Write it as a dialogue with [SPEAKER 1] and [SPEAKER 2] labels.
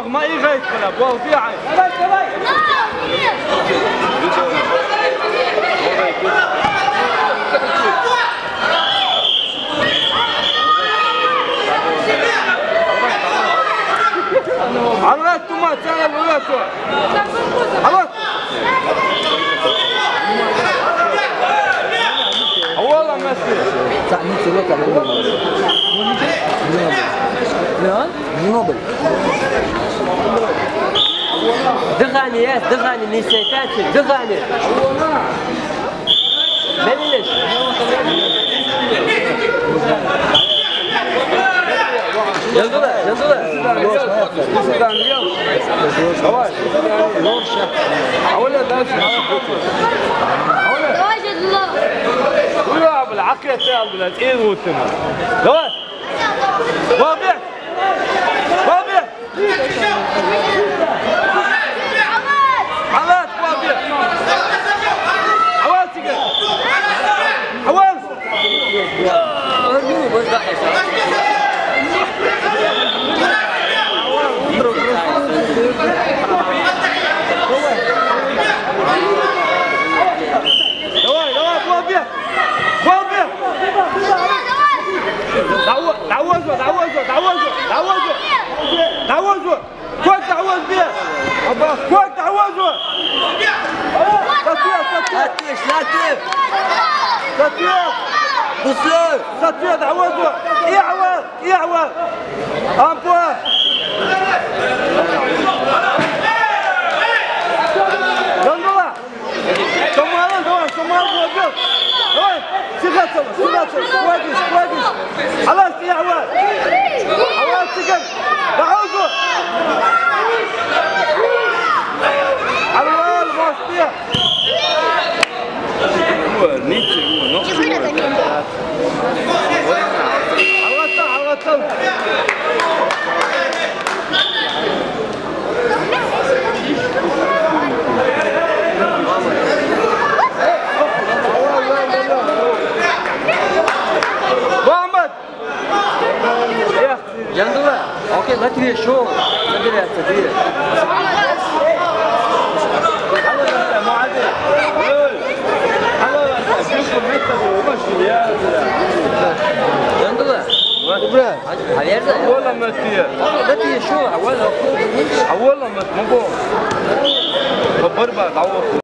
[SPEAKER 1] ما يغيث ولا بوه في عين عرفت ما تعال ولا عرفت والله ما تصير
[SPEAKER 2] تعمل سلوك على نوبل
[SPEAKER 3] دغاني ياس دغاني نسيتات دغاني بلش يلا
[SPEAKER 1] حولها داش حولها بالعقل تاعل بلا تقيل وتما لوين واضح واضح عواد واضح عواد سيجا عواد تعوزوا كنت تعوز بيه كنت تعوزوا ساتيه تعوزوا يعوض امبوا يلا سمار وقف سيغاتل كويس خلاص يعوض عواد سجن تعوزوا عواد غاصبيه عوضت محمد
[SPEAKER 3] يلا اوكي ما تبي شو ما تبي تدير
[SPEAKER 1] والله ما تي
[SPEAKER 3] شو
[SPEAKER 1] والله ما تمبو خبر بقى تعوض